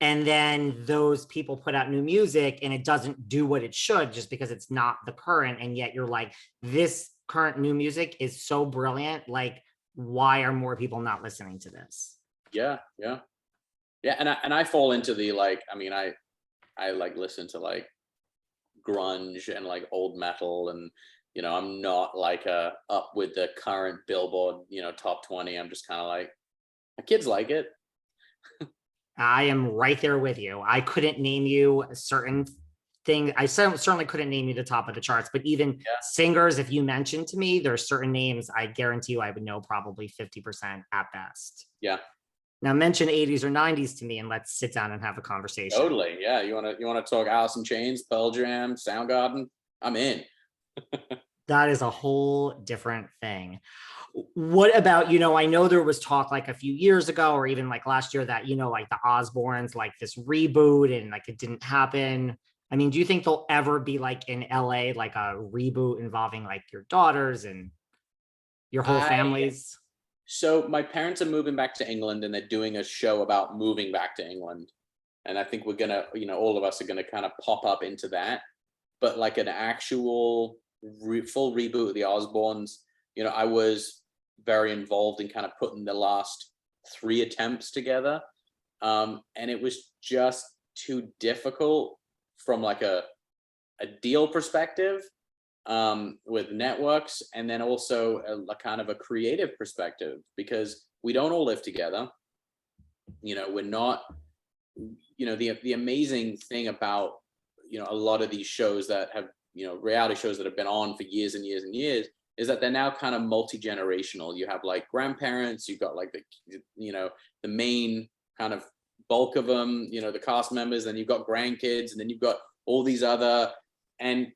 And then those people put out new music and it doesn't do what it should just because it's not the current. And yet you're like, this current new music is so brilliant. Like, why are more people not listening to this? Yeah. And I fall into the like, I mean, I like listen to like grunge and like old metal, and I'm not like up with the current Billboard, top 20. I'm just kind of like, my kids like it. I am right there with you. I couldn't name you a certain thing. I certainly couldn't name you the top of the charts, but even singers, if you mentioned to me, there are certain names I guarantee you I would know probably 50% at best. Yeah. Now mention 80s or 90s to me and let's sit down and have a conversation. Totally. Yeah. You want to talk Alice in Chains, Pearl Jam, Soundgarden? I'm in. That is a whole different thing. What about, I know there was talk like a few years ago or even like last year that, like the Osbournes, like this reboot and like it didn't happen. I mean, do you think there'll ever be like in LA, like a reboot involving like your daughters and your whole families? So my parents are moving back to England and they're doing a show about moving back to England. And I think we're going to, all of us are going to kind of pop up into that. But like an actual full reboot of the Osbournes, I was very involved in kind of putting the last 3 attempts together. And it was just too difficult from like a deal perspective with networks, and then also a kind of a creative perspective, because we don't all live together. We're not, the amazing thing about, a lot of these shows that have, reality shows that have been on for years and years and years, is that they're now kind of multi-generational. You have like grandparents, you've got like the main kind of bulk of them, the cast members, then you've got grandkids, and then you've got all these other, and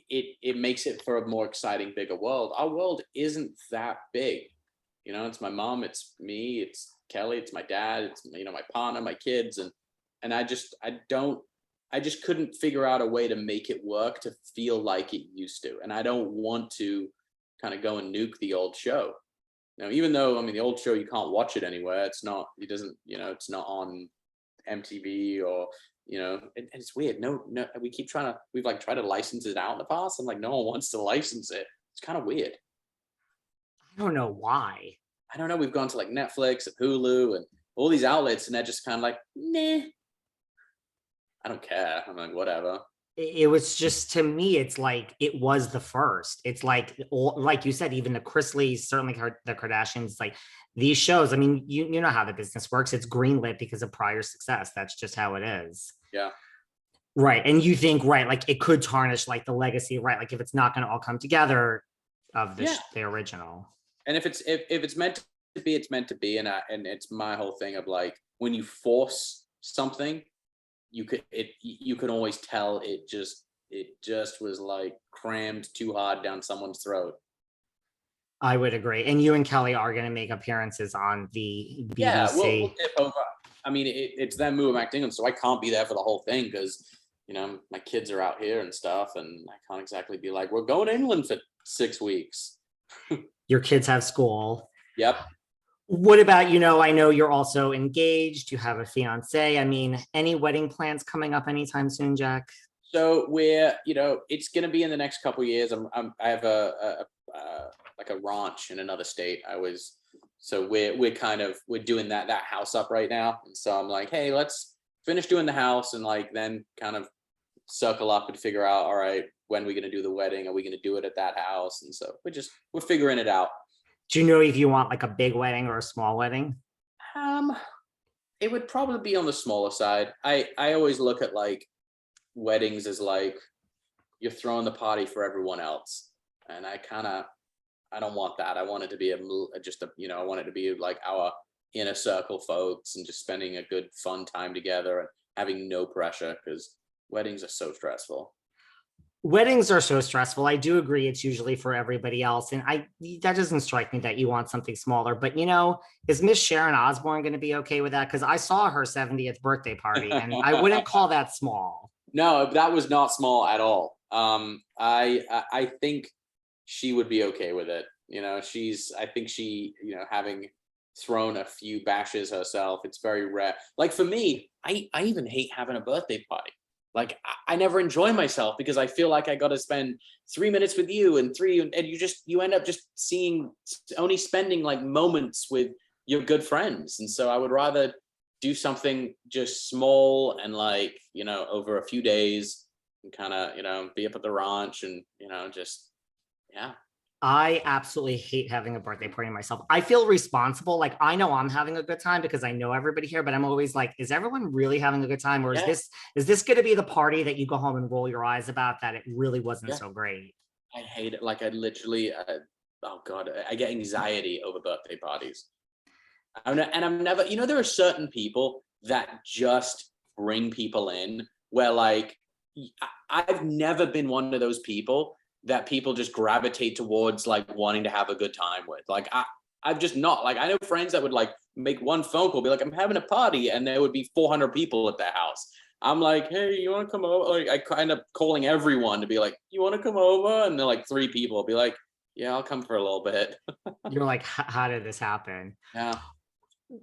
it makes it for a more exciting, bigger world. Our world isn't that big. It's my mom, it's me, it's Kelly, it's my dad, it's my partner, my kids, and I just couldn't figure out a way to make it work to feel like it used to. And I don't want to kind of go and nuke the old show. Even though, I mean, the old show, you can't watch it anywhere. It's not on MTV or, and it's weird. No, we've like tried to license it out in the past. And like, no one wants to license it. It's kind of weird. I don't know why. I don't know. We've gone to like Netflix and Hulu and all these outlets, and they're just kind of like, nah, I don't care. I'm like, whatever. It was just, to me, it's like it was the first. It's like you said, even the Chrisleys, certainly the Kardashians, like these shows. I mean, you know how the business works. It's greenlit because of prior success. That's just how it is. Yeah. Right. And you think, right, like it could tarnish like the legacy, right? Like if it's not going to all come together of the original. And if it's meant to be, it's meant to be. And it's my whole thing of like, when you force something, you can always tell it just was like crammed too hard down someone's throat. I would agree. And you and Kelly are going to make appearances on the BBC. Yeah, we'll dip over. I mean, it's them moving back to England, so I can't be there for the whole thing because, my kids are out here and stuff, and I can't exactly be like, we're going to England for 6 weeks. Your kids have school. Yep. What about, I know you're also engaged, you have a fiance. I mean, any wedding plans coming up anytime soon, Jack? So we're, it's going to be in the next couple of years. I have a ranch in another state. So we're doing that house up right now. And so I'm like, hey, let's finish doing the house and like, then kind of circle up and figure out, all right, when are we going to do the wedding? Are we going to do it at that house? And so we're figuring it out. Do you know if you want like a big wedding or a small wedding? It would probably be on the smaller side. I always look at like weddings as like you're throwing the party for everyone else, and I don't want that. I want it to be I want it to be like our inner circle folks and just spending a good fun time together and having no pressure, because weddings are so stressful. Weddings are so stressful. I do agree. It's usually for everybody else. And that doesn't strike me that you want something smaller, but is Miss Sharon Osbourne going to be okay with that? Cause I saw her 70th birthday party and I wouldn't call that small. No, that was not small at all. I think she would be okay with it. I think she, having thrown a few bashes herself. It's very rare. Like for me, I even hate having a birthday party. Like I never enjoy myself because I feel like I got to spend 3 minutes with you and you end up just only spending like moments with your good friends. And so I would rather do something just small and like, over a few days and kind of, be up at the ranch and, just, yeah. I absolutely hate having a birthday party myself. I feel responsible. Like I know I'm having a good time because I know everybody here, but I'm always like, is everyone really having a good time? Or Yeah. is this going to be the party that you go home and roll your eyes about that it really wasn't Yeah. so great? I hate it. Like I literally, oh God, I get anxiety over birthday parties. I'm never, there are certain people that just bring people in where like, I've never been one of those people that people just gravitate towards like wanting to have a good time with. Like I've just not like, I know friends that would like make one phone call, be like, I'm having a party, and there would be 400 people at their house. I'm like, hey, you want to come over? Like I kind of calling everyone to be like, you want to come over? And they're like 3 people. I'll be like, yeah, I'll come for a little bit. You're like, how did this happen? Yeah.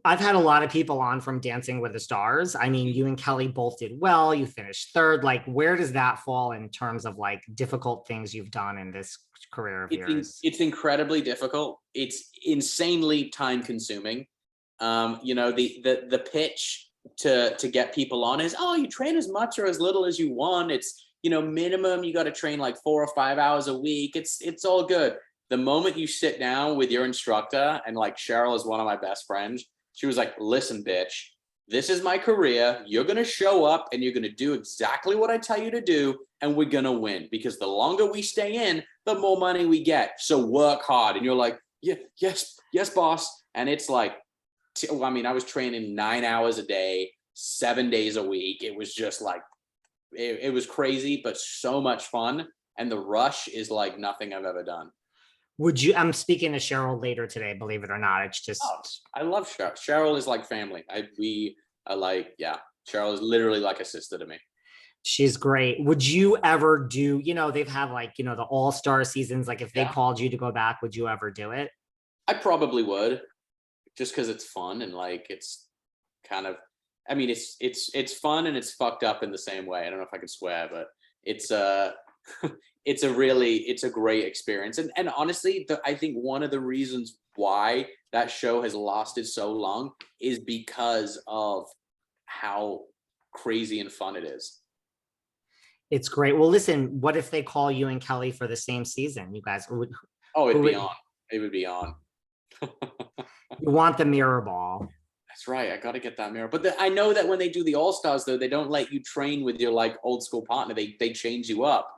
I've had a lot of people on from Dancing with the Stars. I mean, you and Kelly both did well. You finished third. Like, where does that fall in terms of like difficult things you've done in this career of yours? It's incredibly difficult. It's insanely time consuming. The pitch to get people on is, oh, you train as much or as little as you want. It's, minimum you got to train like 4 or 5 hours a week. It's all good. The moment you sit down with your instructor, and like Cheryl is one of my best friends, she was like, listen, bitch, this is my career. You're going to show up and you're going to do exactly what I tell you to do. And we're going to win, because the longer we stay in, the more money we get. So work hard. And you're like, yeah, yes, boss. And it's like, I was training 9 hours a day, 7 days a week. It was just like, it was crazy, but so much fun. And the rush is like nothing I've ever done. I'm speaking to Cheryl later today, believe it or not. It's Oh, just, I love Cheryl. Cheryl is like family. We are like, yeah, Cheryl is literally like a sister to me. she's great. Would you ever do, they've had like, the all-star seasons. Like if they Yeah, called you to go back, would you ever do it? I probably would, just because it's fun and like it's kind of, it's fun and it's fucked up in the same way. I don't know if I can swear, but it's it's a great experience. And honestly, I think one of the reasons why that show has lasted so long is because of how crazy and fun it is. It's great. Well, listen, what if they call you and Kelly for the same season? You guys would, Oh, who it'd be would, on. It would be on. you want the mirror ball. That's right. I got to get that mirror. But I know that when they do the All Stars, though, they don't let you train with your like old school partner. They change you up,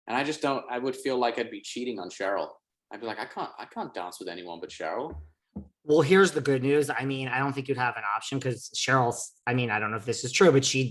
and I just don't. I would feel like I'd be cheating on Cheryl. I'd be like, I can't dance with anyone but Cheryl. Well, here's the good news. I mean, I don't think you'd have an option because Cheryl's, I mean, I don't know if this is true, but she